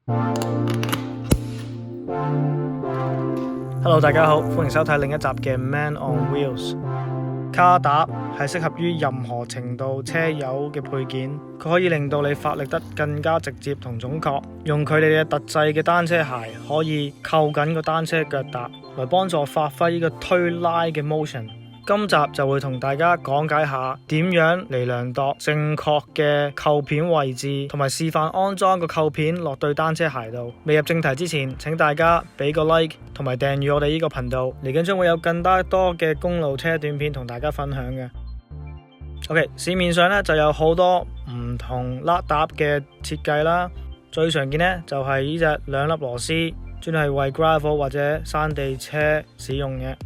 Hello， 大家好，歡迎收睇另一集嘅 Man on Wheels。卡踏係適合於任何程度車友嘅配件，佢可以令到你發力得更加直接同準確。用佢哋嘅特製嘅單車鞋，可以扣緊個單車腳踏，來幫助發揮呢個推拉嘅 motion。今集就會同大家講解下點樣嚟量度正確嘅扣片位置，同埋示範安裝個扣片落對單車鞋度。未入正題之前，請大家俾個 like 同埋訂閱我哋呢個頻道，嚟緊將會有更加多嘅公路車短片同大家分享嘅。OK， 市面上咧就有好多唔同拉搭嘅設計啦，最常見咧就係呢隻兩粒螺絲，專係為 gravel 或者山地車使用嘅。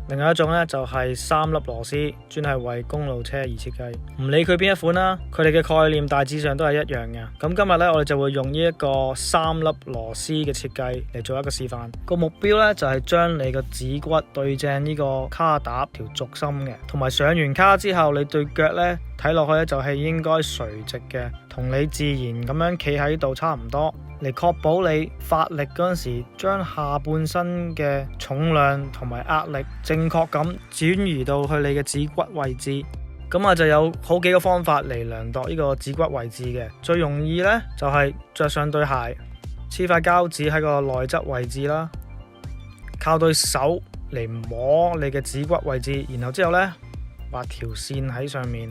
另外一種咧就係三粒螺絲，專係為公路車而設計。唔理佢邊一款啦，佢哋嘅概念大致上都係一樣嘅。咁今日咧我哋就會用呢一個三粒螺絲嘅設計嚟做一個示範。個目標咧就係將你個指骨對正呢個卡踏條軸心嘅，同埋上完卡之後，你對腳咧睇落去咧就係應該垂直嘅，同你自然咁樣企喺度差唔多。嚟確保你發力嗰陣時，將下半身嘅重量同埋壓力正確咁轉移到去你嘅指骨位置。咁就有好幾個方法嚟量度呢個指骨位置嘅。最容易呢，就係着上對鞋，黐塊膠紙喺個內側位置啦，靠對手嚟摸你嘅指骨位置，然後之後呢，畫條線喺上面。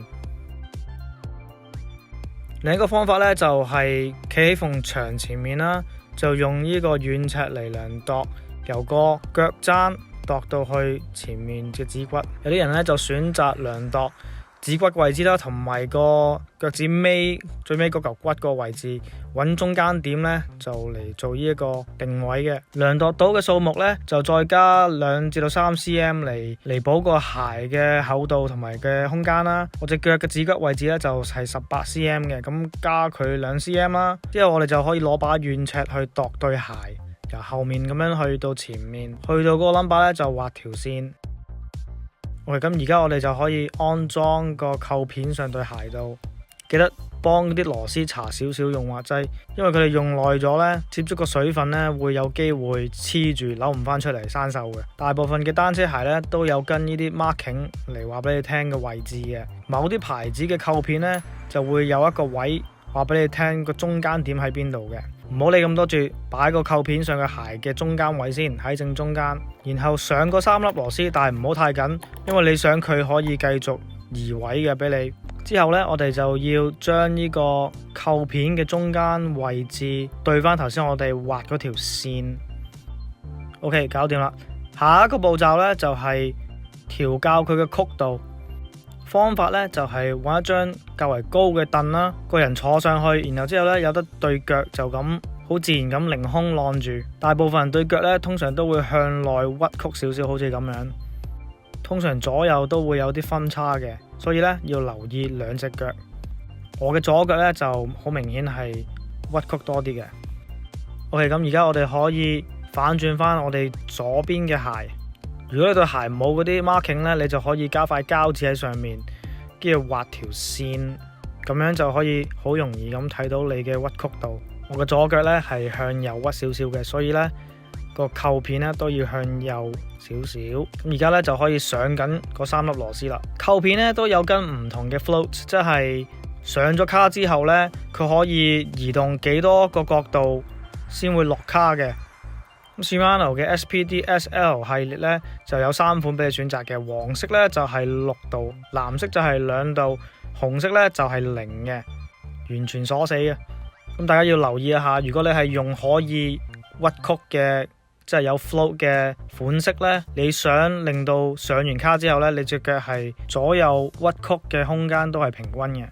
另一個方法咧就係企喺埲牆前面啦，就用呢個軟尺嚟量度，由個腳踭度到去前面嘅指骨。有啲人咧就選擇量度指骨位置啦，同埋個腳趾尾最尾嗰嚿骨個位置，揾中間點咧就嚟做呢一個定位嘅。量度到嘅數目咧就再加2至3 cm 嚟彌補個鞋嘅厚度同埋嘅空間啦。我隻腳嘅指骨位置咧就係18 cm 嘅，咁加佢2 cm 啦。之後我哋就可以攞把軟尺去度對鞋，由後面咁樣去到前面，去到嗰個 number 咧就畫條線。OK， 咁而家我哋就可以安裝個扣片上對鞋度，記得幫啲螺絲搽少少潤滑劑，因為佢哋用耐咗呢，接觸個水分呢會有機會黐住，扭唔翻出嚟生鏽嘅。大部分嘅單車鞋呢都有跟呢啲 marking 嚟話俾你聽嘅位置嘅，某啲牌子嘅扣片呢就會有一個位話俾你聽個中間點喺邊度嘅。唔好理咁多住，擺個扣片上個鞋嘅中間位先，喺正中間，然後上個3粒螺絲，但係唔好太緊，因為你想佢可以繼續移位嘅俾你。之後呢，我哋就要將呢個扣片嘅中間位置對翻頭先我哋畫嗰條線。OK， 搞掂啦。下一個步驟呢，就係調校佢嘅曲度。方法咧就係揾一張較為高嘅凳啦，個人坐上去，然後之後咧有得對腳就咁好自然咁凌空晾住。大部分人對腳咧通常都會向內屈曲少少，好似咁樣。通常左右都會有啲分叉嘅，所以咧要留意兩隻腳。我嘅左腳咧就好明顯係屈曲多啲嘅。OK， 咁而家我哋可以反轉翻我哋左邊嘅鞋。如果你對鞋冇嗰啲 marking 咧，你就可以加塊膠紙喺上面，跟住畫條線，咁樣就可以好容易咁睇到你嘅屈曲度。我嘅左腳咧係向右屈少少嘅，所以咧個扣片咧都要向右少少。咁而家咧就可以上緊嗰3粒螺絲啦。扣片咧都有跟唔同嘅 float， 即係上咗卡之後咧，佢可以移動幾多個角度先會落卡嘅。Shimano 嘅 SPD SL 系列咧就有3款俾你選擇嘅，黃色咧就係6度，藍色就係2度，紅色咧就係0嘅，完全鎖死嘅。咁大家要留意一下，如果你係用可以屈曲嘅，即係有 float 嘅款式咧，你想令到上完卡之後咧，你隻腳係左右屈曲嘅空間都係平均嘅。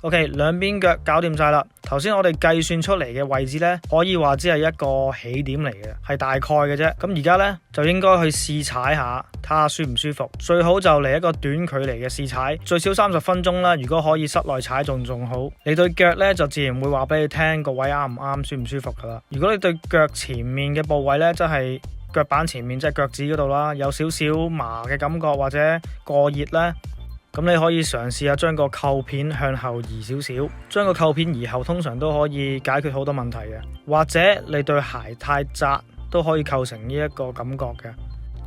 OK， 兩邊腳搞掂晒啦。頭先我哋計算出嚟嘅位置呢，可以話只係一個起點嚟嘅，係大概嘅啫。咁而家呢，就應該去試踩下，睇下舒唔舒服。最好就嚟一個短距離嘅試踩，最少30分鐘啦。如果可以室內踩仲好。你對腳呢，就自然會話俾你聽個位啱唔啱，舒唔舒服噶啦。如果你對腳前面嘅部位呢，即係腳板前面，即係腳趾嗰度啦，有少少麻嘅感覺或者過熱呢，咁你可以嘗試下將個扣片向後移少少，將個扣片移後通常都可以解決好多問題嘅。或者你對鞋太窄都可以構成呢一個感覺嘅，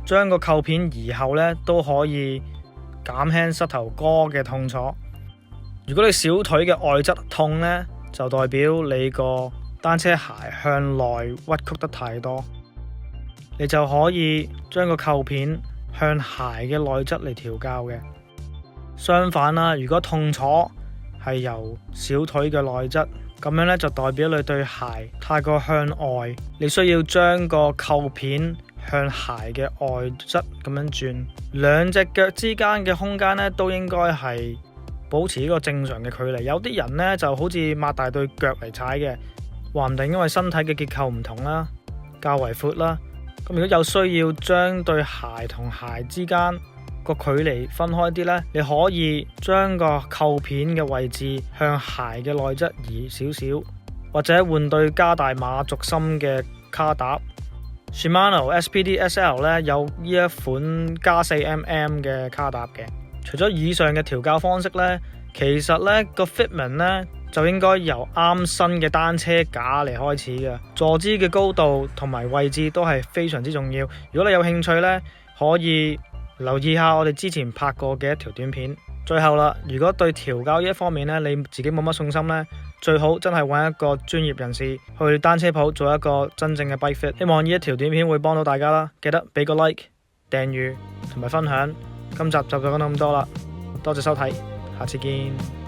將個扣片移後呢都可以減輕膝頭哥嘅痛楚。如果你小腿嘅外側痛呢，就代表你個單車鞋向內屈曲得太多，你就可以將個扣片向鞋嘅內側嚟調校嘅。相反啦，如果痛楚係由小腿嘅內側，咁樣呢就代表你對鞋太過向外，你需要將個扣片向鞋嘅外側咁樣轉，兩隻腳之間嘅空間呢都應該係保持一個正常嘅距離。有啲人呢就好似擘大對腳嚟踩嘅，話唔定因為身體嘅結構唔同啦，較為闊啦。咁如果有需要將對鞋同鞋之間個距離分開啲呢，你可以將個扣片嘅位置向鞋嘅內側移少少，或者換對加大碼軸心嘅卡搭。Shimano SPD SL 呢有呢一款加 4mm 嘅卡搭嘅。除咗以上嘅調校方式呢，其實呢個 fitment 呢就應該由啱身嘅單車架嚟開始嘅。坐姿嘅高度同埋位置都係非常之重要。如果你有興趣呢，可以留意下我哋之前拍過嘅一條短片。最後啦，如果對調校呢一方面呢，你自己冇乜信心呢，最好真係揾一個專業人士去單車鋪做一個真正嘅 bike fit。希望呢一條短片會幫到大家啦，記得俾個 like、訂閱同埋分享。今集就講到咁多啦，多謝收睇，下次見。